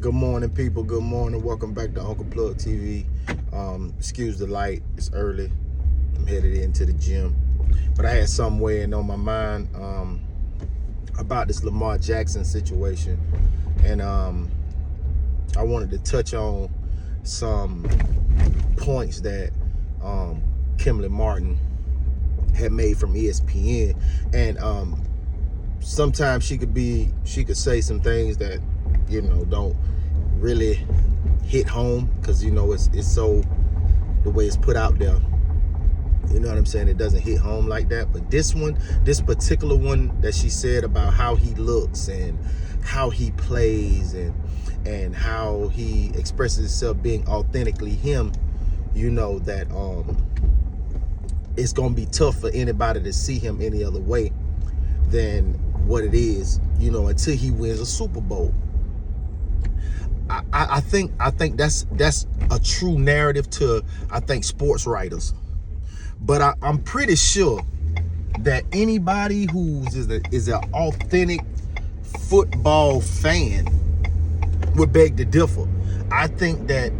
Good morning, people. Good morning. Welcome back to Uncle Plug TV. Excuse the light. It's early. I'm headed into the gym. But I had something weighing on my mind about this Lamar Jackson situation. And I wanted to touch on some points that Kimberly Martin had made from ESPN. And sometimes she could say some things that, don't really hit home because, it's so, the way it's put out there, you know what I'm saying? It doesn't hit home like that. But this particular one that she said about how he looks and how he plays and how he expresses himself being authentically him, that it's going to be tough for anybody to see him any other way than what it is, until he wins a Super Bowl. I think that's a true narrative to, I think, sports writers. But I'm pretty sure that anybody who is an authentic football fan would beg to differ. I think that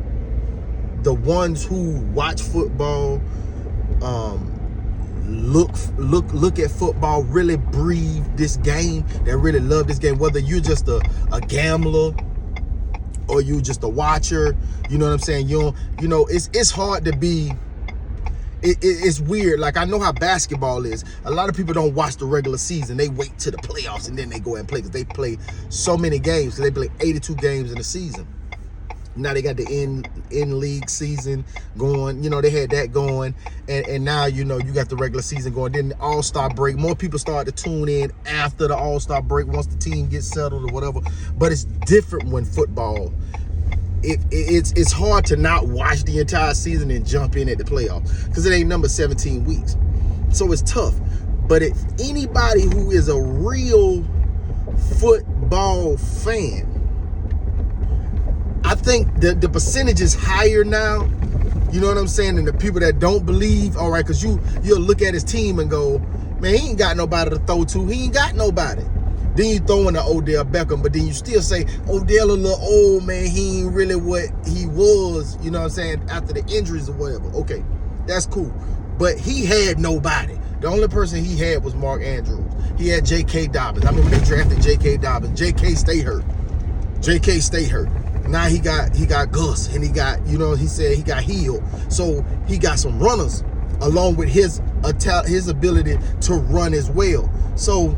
the ones who watch football, look at football, really breathe this game, that really love this game, whether you're just a gambler or you just a watcher, you know what I'm saying? It's hard to be, it's weird. Like, I know how basketball is. A lot of people don't watch the regular season. They wait to the playoffs and then they go and play, because they play so many games, because they play 82 games in a season. Now they got the in league season going, they had that going, and now you got the regular season going. Then the All-Star break, more people start to tune in after the All-Star break once the team gets settled or whatever. But it's different when football, it's hard to not watch the entire season and jump in at the playoffs, because it ain't number 17 weeks, so it's tough. But if anybody who is a real football fan, I think the percentage is higher now, you know what I'm saying, than the people that don't believe. All right, because you'll look at his team and go, man, he ain't got nobody to throw to. He ain't got nobody. Then you throw in the Odell Beckham, but then you still say Odell a little old, man. He ain't really what he was, you know what I'm saying, after the injuries or whatever. Okay, that's cool. But he had nobody. The only person he had was Mark Andrews. He had J.K. Dobbins. I remember they drafted J.K. Dobbins. J.K. stay hurt. Now he got Gus, and he got, he said he got healed. So he got some runners along with his ability to run as well. So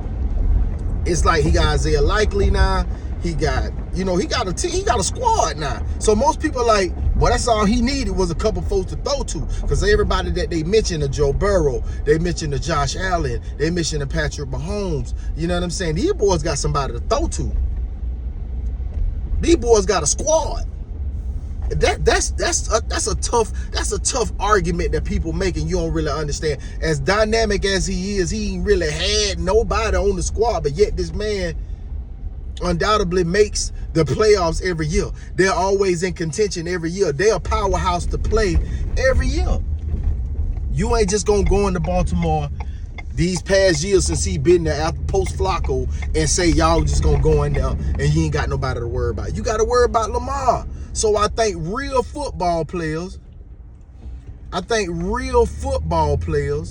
it's like he got Isaiah Likely now. He got, he got a team, he got a squad now. So most people are like, well, that's all he needed was a couple folks to throw to. Because everybody that they mentioned, to Joe Burrow, they mentioned to Josh Allen, they mentioned to Patrick Mahomes. You know what I'm saying? These boys got somebody to throw to. These boys got a squad. That's a tough argument that people make, and you don't really understand. As dynamic as he is, he ain't really had nobody on the squad, but yet this man undoubtedly makes the playoffs every year. They're always in contention every year. They're a powerhouse to play every year. You ain't just gonna go into Baltimore these past years since he been there after post Flacco and say y'all just gonna go in there and you ain't got nobody to worry about. You got to worry about Lamar. So I think real football players, football player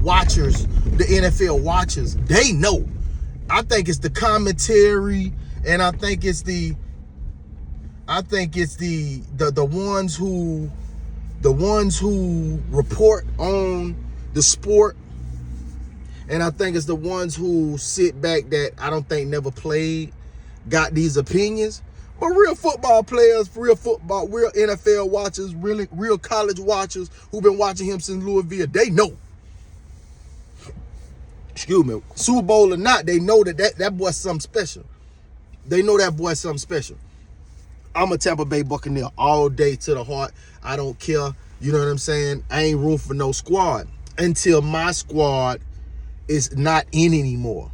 watchers, the NFL watchers, they know. I think it's the commentary, and I think it's the ones who report on the sport, and I think it's the ones who sit back that I don't think never played, got these opinions. But real football players, real NFL watchers, real college watchers who've been watching him since Louisville, they know. Excuse me, Super Bowl or not, they know that boy's something special. They know that boy's something special. I'm a Tampa Bay Buccaneer all day to the heart. I don't care. You know what I'm saying? I ain't room for no squad until my squad is not in anymore.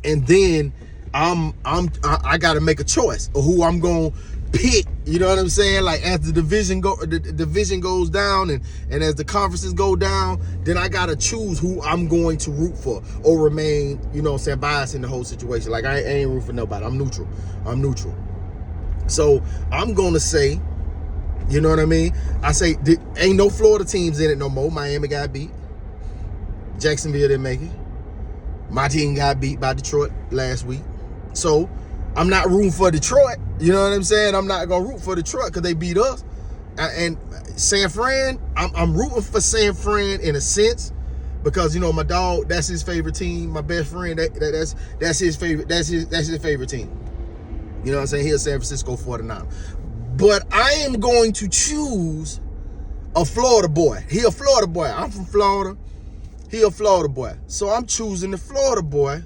And then I got to make a choice of who I'm going to pick. You know what I'm saying? Like as the division goes down and as the conferences go down, then I got to choose who I'm going to root for or remain, you know what I'm saying, biased in the whole situation. Like I ain't root for nobody. I'm neutral. So I'm going to say, you know what I mean? I say, ain't no Florida teams in it no more. Miami got beat. Jacksonville didn't make it. My team got beat by Detroit last week. So I'm not rooting for Detroit. You know what I'm saying? I'm not going to root for Detroit because they beat us. And San Fran, I'm rooting for San Fran in a sense because, you know, my dog, that's his favorite team. My best friend, that's his favorite. That's his favorite team. You know what I'm saying? He's a San Francisco 49. But I am going to choose a Florida boy. He a Florida boy. I'm from Florida. He a Florida boy. So I'm choosing the Florida boy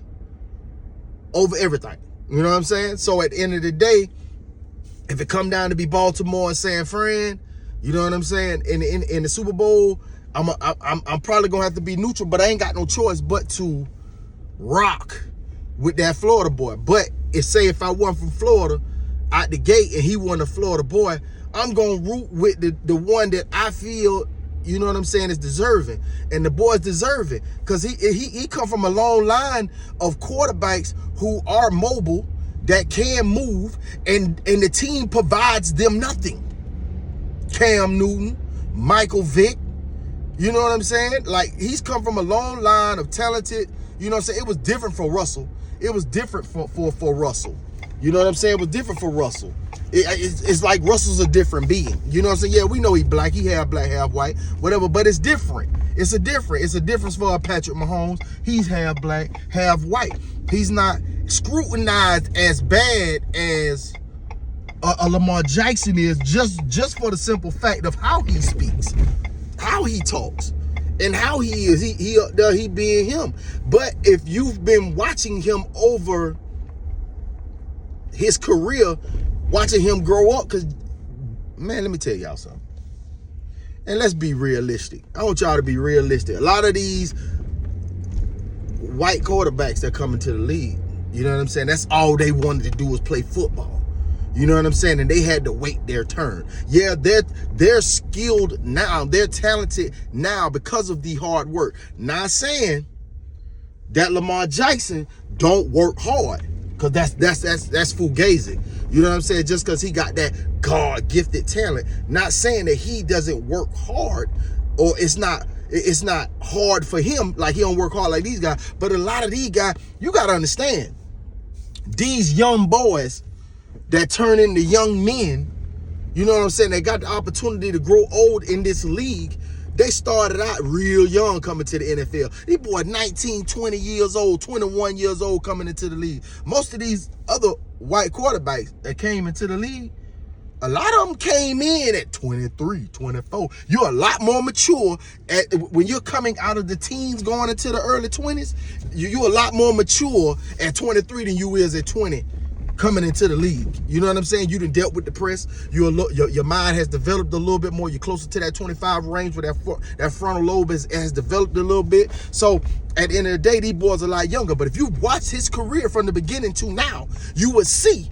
over everything. You know what I'm saying? So at the end of the day, if it come down to be Baltimore and San Fran, you know what I'm saying? In the Super Bowl, I'm probably gonna have to be neutral, but I ain't got no choice but to rock with that Florida boy. But if I won from Florida out the gate and he won the Florida boy, I'm gonna root with the one that I feel, you know what I'm saying, is deserving. And the boy's deserving because he come from a long line of quarterbacks who are mobile, that can move, and the team provides them nothing. Cam Newton, Michael Vick, you know what I'm saying? Like, he's come from a long line of talented, you know what I'm saying? It was different for Russell. It was different for Russell. You know what I'm saying? It was different for Russell. It's like Russell's a different being. You know what I'm saying? Yeah, we know he's black. He half black, half white, whatever, but it's different. It's a difference for Patrick Mahomes. He's half black, half white. He's not scrutinized as bad as a Lamar Jackson is just for the simple fact of how he speaks, how he talks, and how he is. He being him. But if you've been watching him over his career, watching him grow up, because, man, let me tell y'all something. And let's be realistic. I want y'all to be realistic. A lot of these white quarterbacks that come into the league, you know what I'm saying, that's all they wanted to do was play football. You know what I'm saying? And they had to wait their turn. Yeah, they're skilled now. They're talented now because of the hard work. Not saying that Lamar Jackson don't work hard, because that's fugazi. You know what I'm saying? Just because he got that God-gifted talent. Not saying that he doesn't work hard, or it's not hard for him, like he don't work hard like these guys. But a lot of these guys, you got to understand, these young boys that turn into young men, you know what I'm saying, they got the opportunity to grow old in this league. They started out real young coming to the NFL. These boys 19, 20 years old, 21 years old coming into the league. Most of these other white quarterbacks that came into the league, a lot of them came in at 23, 24. You're a lot more mature when you're coming out of the teens going into the early 20s. You're a lot more mature at 23 than you is at 20 coming into the league. You know what I'm saying? You done dealt with the press. Your mind has developed a little bit more. You're closer to that 25 range where that frontal lobe has developed a little bit. So at the end of the day, these boys are a lot younger. But if you watch his career from the beginning to now, you would see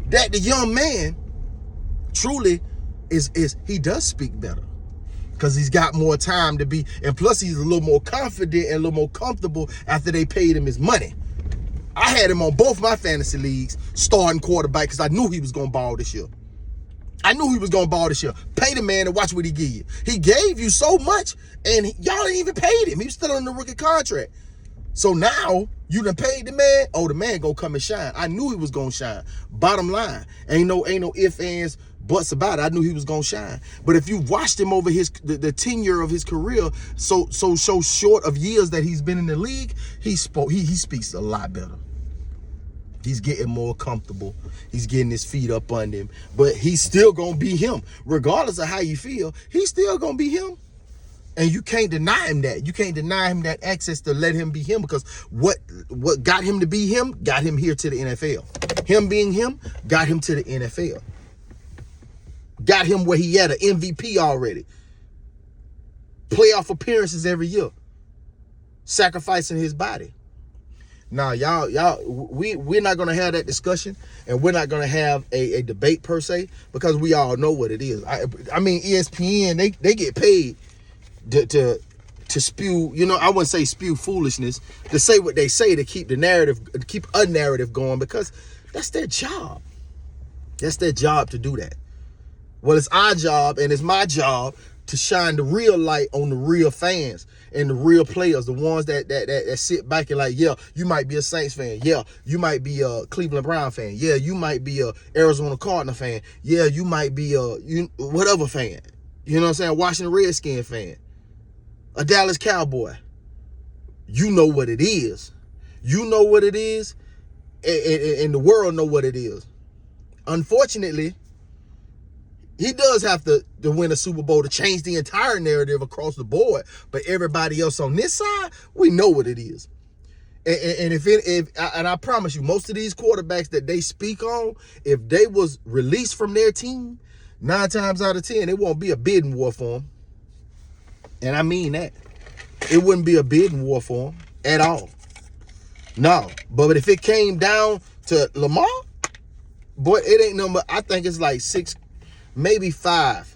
that the young man truly he does speak better, because he's got more time to be, and plus he's a little more confident and a little more comfortable after they paid him his money. I had him on both my fantasy leagues starting quarterback because I knew he was going to ball this year. Pay the man and watch what he give you. He gave you so much, and y'all didn't even pay him. He was still on the rookie contract. So now you done paid the man. Oh, the man gonna come and shine. I knew he was gonna shine. Bottom line, ain't no ifs, ands, buts about it. I knew he was gonna shine. But if you watched him over the tenure of his career, so short of years that he's been in the league, he speaks a lot better. He's getting more comfortable. He's getting his feet up under him. But he's still going to be him. Regardless of how you feel, he's still going to be him. And you can't deny him that. You can't deny him that access to let him be him, because what got him to be him got him here to the NFL. Him being him got him to the NFL. Got him where he had an MVP already. Playoff appearances every year. Sacrificing his body. Now, we're not gonna have that discussion, and we're not gonna have a debate per se, because we all know what it is. I mean, ESPN, they get paid to spew, I wouldn't say spew foolishness, to say what they say, to keep a narrative going, because that's their job. That's their job to do that. Well, it's our job and it's my job to shine the real light on the real fans and the real players, the ones that sit back and like, yeah, you might be a Saints fan. Yeah, you might be a Cleveland Brown fan. Yeah, you might be a Arizona Cardinal fan. Yeah, you might be a whatever fan. You know what I'm saying? Washington Redskin fan. A Dallas Cowboy. You know what it is. You know what it is, and the world know what it is. Unfortunately, he does have to win a Super Bowl to change the entire narrative across the board. But everybody else on this side, we know what it is. And I promise you, most of these quarterbacks that they speak on, if they was released from their team, 9 times out of 10, it won't be a bidding war for them. And I mean that. It wouldn't be a bidding war for them at all. No. But if it came down to Lamar, boy, it ain't number. I think it's like 6, maybe 5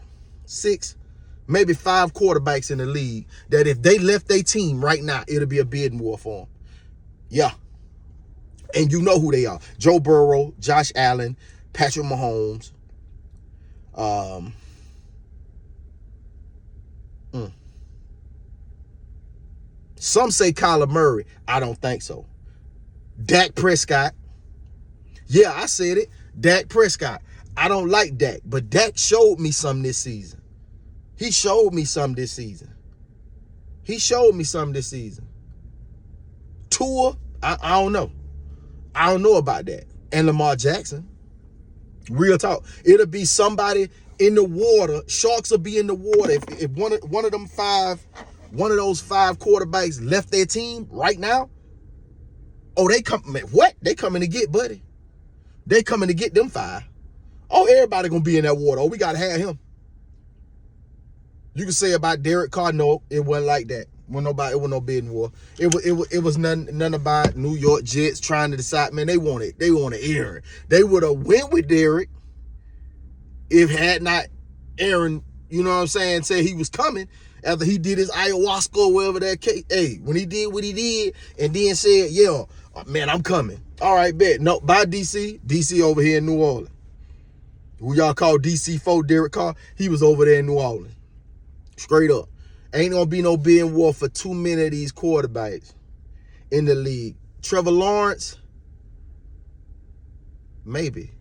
quarterbacks in the league that if they left their team right now, it'll be a bidding war for them. Yeah. And you know who they are. Joe Burrow, Josh Allen, Patrick Mahomes. Some say Kyler Murray. I don't think so. Dak Prescott. Yeah, I said it. Dak Prescott. I don't like Dak, but Dak showed me something this season. He showed me something this season. Tua, I don't know. I don't know about that. And Lamar Jackson. Real talk. It'll be somebody in the water. Sharks will be in the water. If one of those 5 quarterbacks left their team right now, oh, they come, man, what? They coming to get Buddy. They coming to get them 5. Oh, everybody gonna be in that water. Oh, we gotta have him. You can say about Derek Carr, no, it wasn't like that. It was no bidding war. It was none about New York Jets trying to decide. Man, they wanted Aaron. They would have went with Derek if had not Aaron, you know what I'm saying, said he was coming after he did his ayahuasca or whatever that case. Hey, when he did what he did and then said, yeah, man, I'm coming. All right, bet. No, bye DC. DC over here in New Orleans. Who y'all call DC4, Derek Carr, he was over there in New Orleans. Straight up. Ain't gonna be no bidding war for too many of these quarterbacks in the league. Trevor Lawrence, maybe.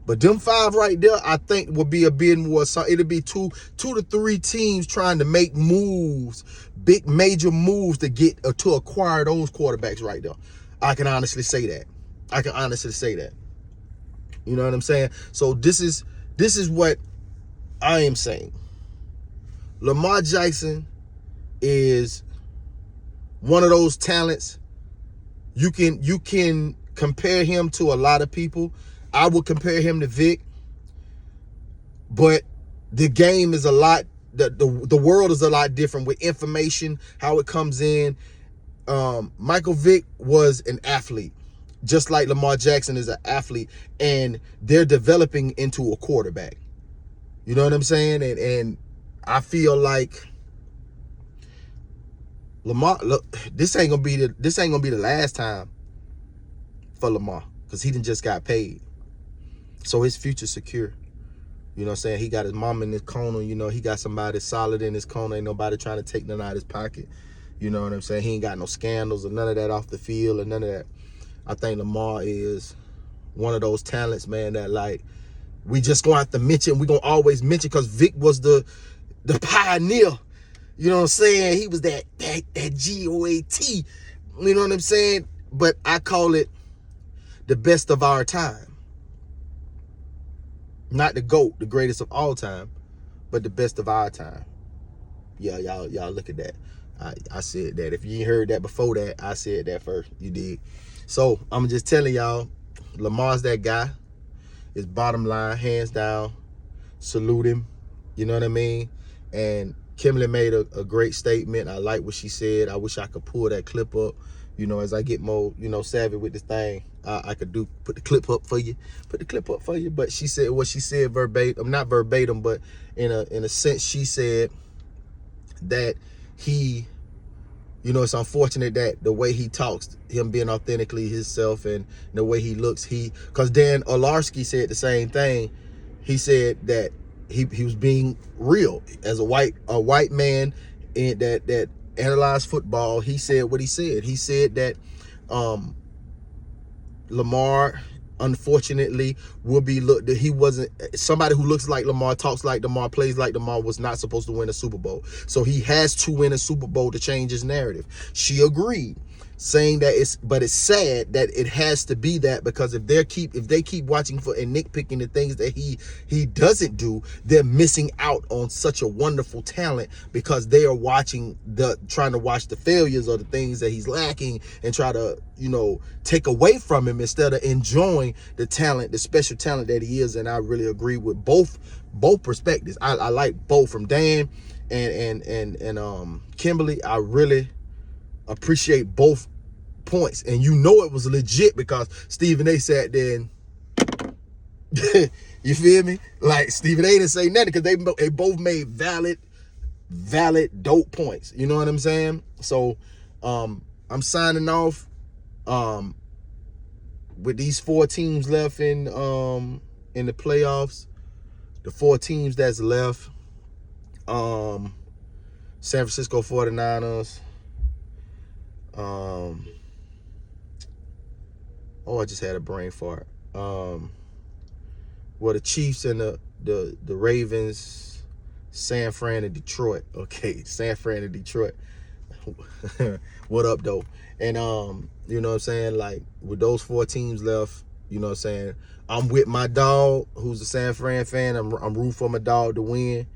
But them 5 right there, I think will be a bidding war. So it'll be 2 to 3 teams trying to make moves, big major moves to get to acquire those quarterbacks right there. I can honestly say that. You know what I'm saying? So this is what I am saying. Lamar Jackson is one of those talents. You can compare him to a lot of people. I would compare him to Vic, but the game is a lot. The world is a lot different with information, how it comes in. Michael Vick was an athlete, just like Lamar Jackson is an athlete, and they're developing into a quarterback. You know what I'm saying? And I feel like Lamar, look, this ain't gonna be the last time for Lamar, because he just got paid. So his future's secure. You know what I'm saying? He got his mom in his corner. You know, he got somebody solid in his corner. Ain't nobody trying to take nothing out of his pocket. You know what I'm saying? He ain't got no scandals or none of that off the field or none of that. I think Lamar is one of those talents, man, that like we just gonna have to mention. We gonna always mention, because Vic was the pioneer. You know what I'm saying? He was that GOAT. You know what I'm saying? But I call it the best of our time. Not the GOAT, the greatest of all time, but the best of our time. Yeah, y'all look at that. I said that. If you ain't heard that before that, I said that first. You did. So I'm just telling y'all, Lamar's that guy. His bottom line, hands down. Salute him. You know what I mean? And Kimberly made a great statement. I like what she said. I wish I could pull that clip up. You know, as I get more, savvy with this thing, I could put the clip up for you. But she said what she said verbatim, not verbatim, but in a sense, she said that he, it's unfortunate that the way he talks, him being authentically himself, and the way he looks, because Dan Olarski said the same thing. He said that he was being real as a white man that analyzed football. He said what he said. He said that Lamar, unfortunately, will be looked that he wasn't somebody who looks like Lamar, talks like Lamar, plays like Lamar, was not supposed to win a Super Bowl. So he has to win a Super Bowl to change his narrative. She agreed, saying that it's sad that it has to be that, because if they keep watching for and nitpicking the things that he doesn't do, they're missing out on such a wonderful talent, because they are trying to watch the failures or the things that he's lacking and try to take away from him, instead of enjoying the talent, the special talent that he is. And I really agree with both perspectives. I like both, from Dan and Kimberly. I really appreciate both points, and it was legit, because Stephen A sat there and you feel me? Like, Stephen A didn't say nothing, because they both made valid dope points. You know what I'm saying? So I'm signing off with these 4 teams left in the playoffs. The 4 teams that's left: San Francisco 49ers, I just had a brain fart. The Chiefs and the Ravens, San Fran and Detroit. Okay, San Fran and Detroit. What up, though? And you know what I'm saying? Like, with those 4 teams left, you know what I'm saying, I'm with my dog, who's a San Fran fan. I'm rooting for my dog to win.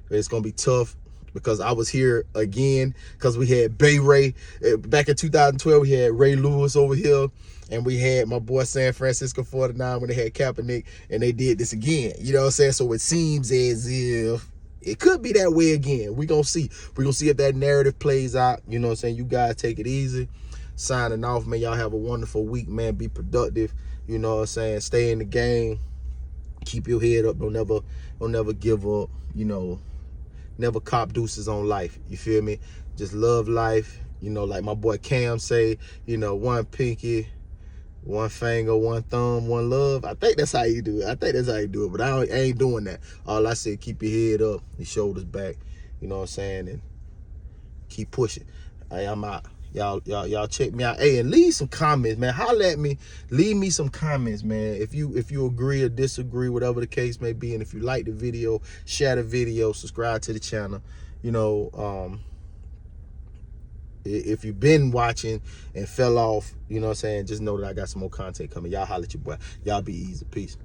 It's gonna be tough, because I was here again, because we had Bay Ray back in 2012. We had Ray Lewis over here, and we had my boy San Francisco 49 when they had Kaepernick, and they did this again. You know what I'm saying? So it seems as if it could be that way again. We're gonna see. We're gonna see if that narrative plays out. You know what I'm saying? You guys take it easy. Signing off, man. Y'all have a wonderful week, man. Be productive. You know what I'm saying? Stay in the game. Keep your head up. Don't never give up. Never cop deuces on life. You feel me? Just love life. Like my boy Cam say, one pinky, one finger, one thumb, one love. I think that's how you do it. But I ain't doing that. All I said, keep your head up, your shoulders back. You know what I'm saying? And keep pushing. Hey, I'm out. Y'all check me out. Hey, and leave some comments, man. Holler at me. Leave me some comments, man. If you agree or disagree, whatever the case may be. And if you like the video, share the video, subscribe to the channel. If you've been watching and fell off, you know what I'm saying, just know that I got some more content coming. Y'all holler at your boy. Y'all be easy. Peace.